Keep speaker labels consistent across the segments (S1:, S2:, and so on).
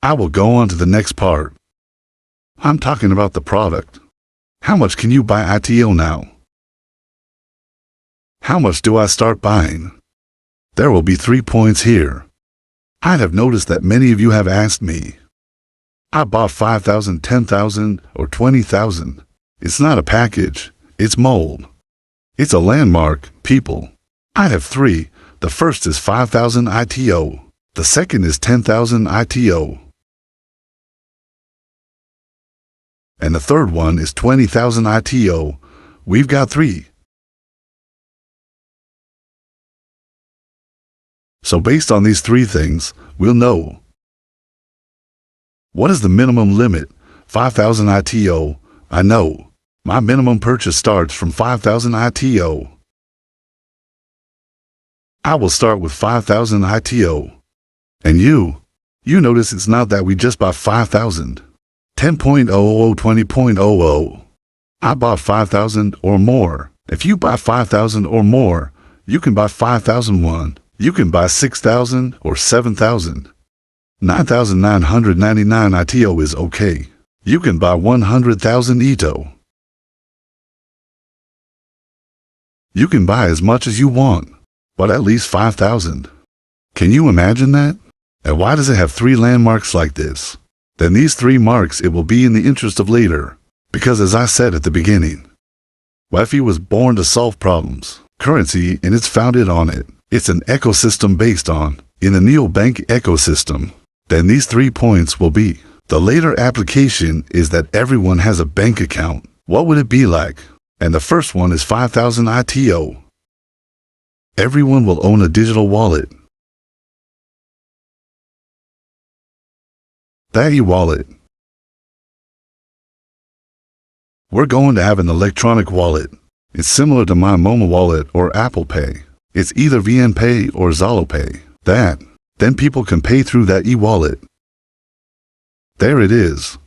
S1: I will go on to the next part. I'm talking about the product. How much can you buy ITO now? How much do I start buying? There will be 3 points here. I have noticed that many of you have asked me. I bought 5,000, 10,000, or 20,000. It's not a package, it's mold. It's a landmark, people. I have 3. The first is 5,000 ITO. The second is 10,000 ITO. And the third one is 20,000 ITO. We've got 3. So based on these 3 things, we'll know. What is the minimum limit? 5,000 ITO. I know. My minimum purchase starts from 5,000 ITO. I will start with 5,000 ITO. And you notice it's not that we just bought 5,000. 10.00, 20.00. I bought 5,000 or more. If you buy 5,000 or more, you can buy 5,001. You can buy 6,000 or 7,000. 9,999 ITO is okay. You can buy 100,000 ITO. You can buy as much as you want, but at least 5,000. Can you imagine that? And why does it have 3 landmarks like this? Then these 3 marks, it will be in the interest of later. Because as I said at the beginning, Wefi was born to solve problems. Currency, and it's founded on it. It's an ecosystem based on, in the neobank ecosystem. Then these 3 points will be. The later application is that everyone has a bank account. What would it be like? And the first one is 5,000 ITO. Everyone will own a digital wallet. That e-wallet. We're going to have an electronic wallet. It's similar to my Momo wallet or Apple Pay. It's either VNPay or Zalo Pay. Then people can pay through that e-wallet. There it is.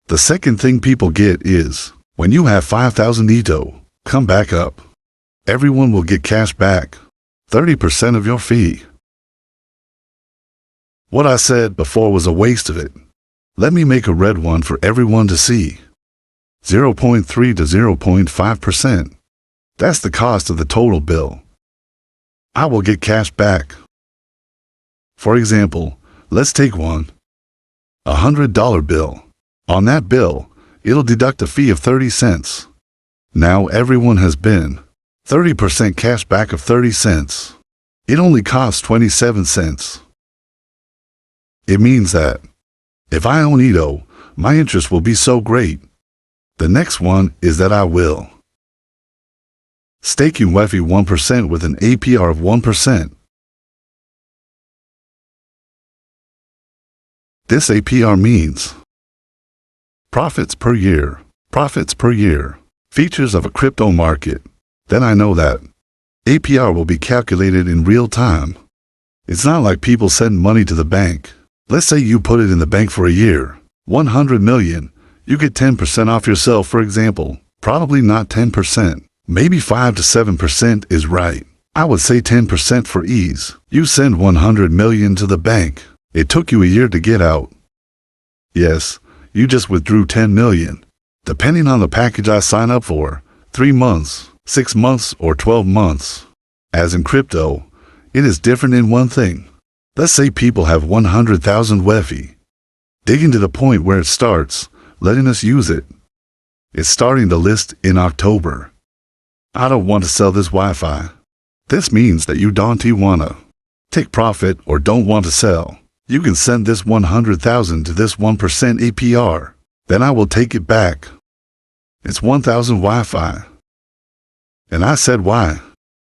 S1: The second thing people get is, when you have 5,000 ITO, come back up. Everyone will get cash back. 30% of your fee. What I said before was a waste of it. Let me make a red one for everyone to see. 0.3 to 0.5%. That's the cost of the total bill. I will get cash back. For example, let's take one. $100 bill. On that bill, it'll deduct a fee of 30 cents. Now everyone has been 30% cash back of 30 cents. It only costs 27 cents. It means that if I own ITO, my interest will be so great. The next one is that I will stake you Wefi 1% with an APR of 1%. This APR means profits per year. Profits per year. Features of a crypto market. Then I know that APR will be calculated in real time. It's not like people send money to the bank. Let's say you put it in the bank for a year. 100 million. You get 10% off yourself, for example. Probably not 10%. Maybe 5 to 7% is right. I would say 10% for ease. You send 100 million to the bank. It took you a year to get out. Yes, you just withdrew 10 million. Depending on the package I sign up for, 3 months, 6 months, or 12 months. As in crypto, it is different in one thing. Let's say people have 100,000 Wefi. Digging to the point where it starts, letting us use it. It's starting the list in October. I don't want to sell this Wi-Fi. This means that you don't want to take profit or don't want to sell. You can send this 100,000 to this 1% APR. Then I will take it back. It's 1,000 Wi-Fi. And I said why?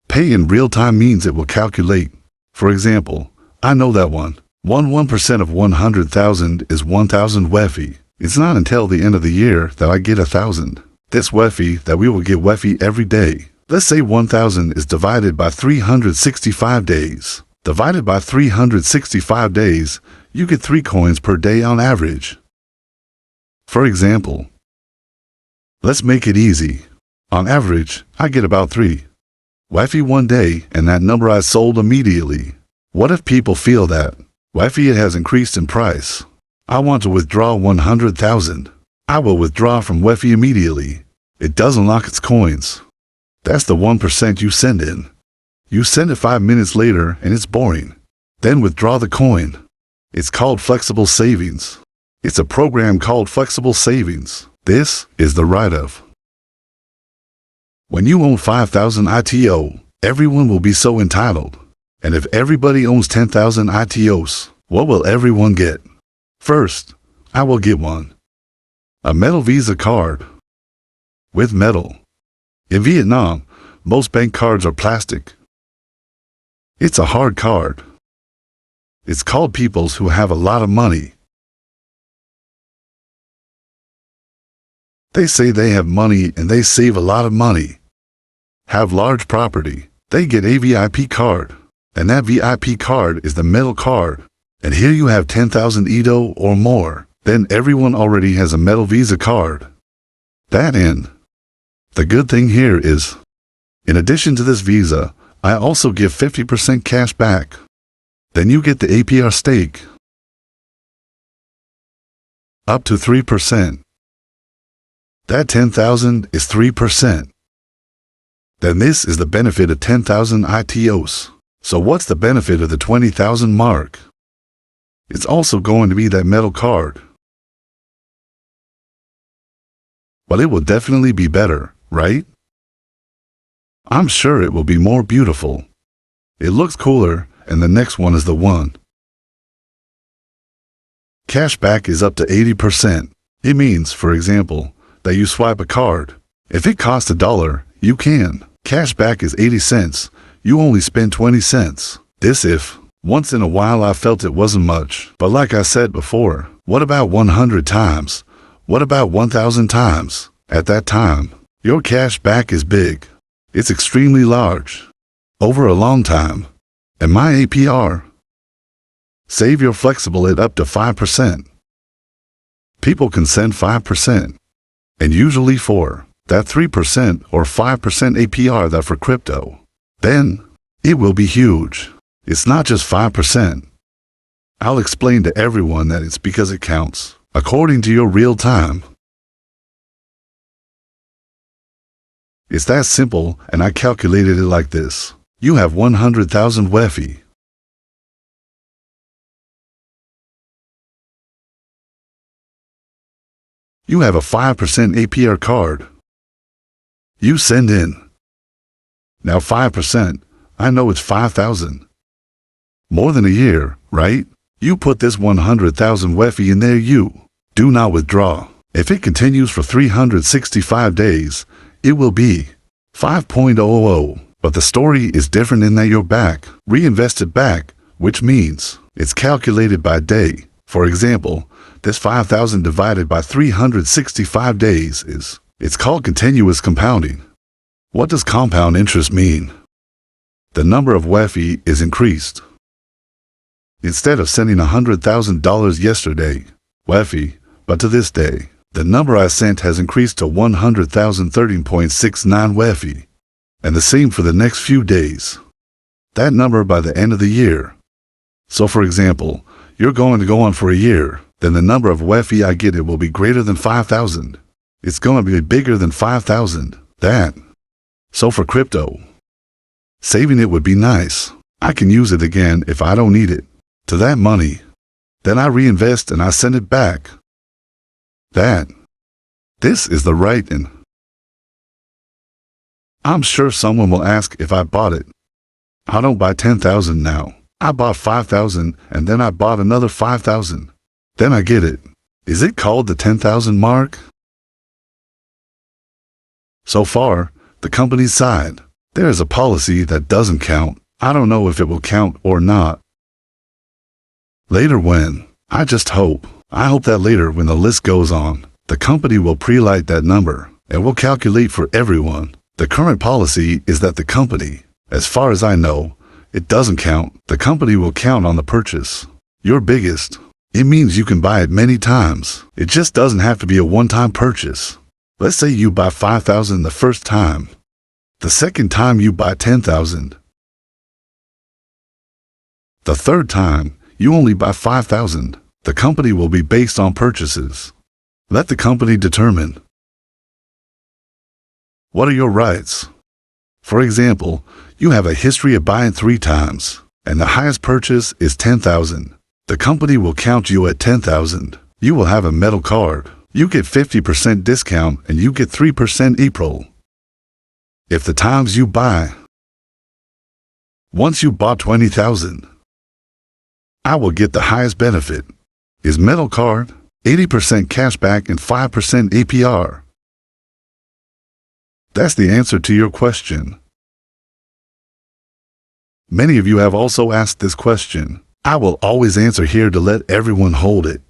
S1: Pay in real time means it will calculate. For example, I know that 1% of 100,000 is 1,000 Wefi. It's not until the end of the year that I get 1,000. This Wefi that we will get Wefi every day. Let's say 1,000 is divided by 365 days. Divided by 365 days, you get 3 coins per day on average. For example, let's make it easy. On average, I get about 3 Wefi one day, and that number I sold immediately. What if people feel that Wefi has increased in price? I want to withdraw 100,000. I will withdraw from Wefi immediately. It does unlock its coins. That's the 1% you send in. You send it 5 minutes later and it's boring. Then withdraw the coin. It's called flexible savings. It's a program called flexible savings. This is the write-off. When you own 5,000 ITO, everyone will be so entitled. And if everybody owns 10,000 ITOs, what will everyone get? First, I will get one. A metal Visa card. With metal. In Vietnam, most bank cards are plastic. It's a hard card. It's called people's who have a lot of money. They say they have money and they save a lot of money. Have large property. They get a VIP card. And that VIP card is the metal card. And here you have 10,000 ITO or more. Then everyone already has a metal Visa card. That in. The good thing here is, in addition to this Visa, I also give 50% cash back. Then you get the APR stake. Up to 3%. That 10,000 is 3%. Then this is the benefit of 10,000 ITOs. So what's the benefit of the 20,000 mark? It's also going to be that metal card. But it will definitely be better, right? I'm sure it will be more beautiful. It looks cooler, and the next one is the one. Cashback is up to 80%. It means, for example, that you swipe a card. If it costs $1, you can. Cashback is 80 cents. You only spend 20 cents. This if, once in a while I felt it wasn't much. But like I said before, what about 100 times? What about 1,000 times? At that time, your cash back is big. It's extremely large. Over a long time. And my APR. Save your flexible at up to 5%. People can send 5%. And usually for that 3% or 5% APR that for crypto. Then, it will be huge. It's not just 5%. I'll explain to everyone that it's because it counts. According to your real time. It's that simple, and I calculated it like this. You have 100,000 Wefi. You have a 5% APR card. You send in. Now 5%, I know it's 5,000. More than a year, right? You put this 100,000 Wefi in there, you do not withdraw. If it continues for 365 days, it will be 5.000. But the story is different in that you're back, reinvested back, which means it's calculated by day. For example, this 5,000 divided by 365 days is, it's called continuous compounding. What does compound interest mean? The number of Wefi is increased. Instead of sending $100,000 yesterday, Wefi, but to this day, the number I sent has increased to 100,013.69 Wefi. And the same for the next few days. That number by the end of the year. So for example, you're going to go on for a year, then the number of Wefi I get it will be greater than 5,000. It's going to be bigger than 5,000. That. So for crypto, saving it would be nice. I can use it again if I don't need it. To that money. Then I reinvest and I send it back. That. This is the right and I'm sure someone will ask if I bought it. I don't buy 10,000 now. I bought 5,000 and then I bought another 5,000. Then I get it. Is it called the 10,000 mark? So far, the company's side, there is a policy that doesn't count. I don't know if it will count or not. Later when, I hope that later when the list goes on, the company will pre-light that number and will calculate for everyone. The current policy is that the company, as far as I know, it doesn't count. The company will count on the purchase. Your biggest. It means you can buy it many times. It just doesn't have to be a one-time purchase. Let's say you buy 5,000 the first time. The second time you buy 10,000. The third time, you only buy 5,000. The company will be based on purchases. Let the company determine. What are your rights? For example, you have a history of buying 3 times, and the highest purchase is 10,000. The company will count you at 10,000. You will have a metal card. You get 50% discount and you get 3% April. If the times you buy, once you bought 20,000, I will get the highest benefit. Is metal card, 80% cashback and 5% APR. That's the answer to your question. Many of you have also asked this question. I will always answer here to let everyone hold it.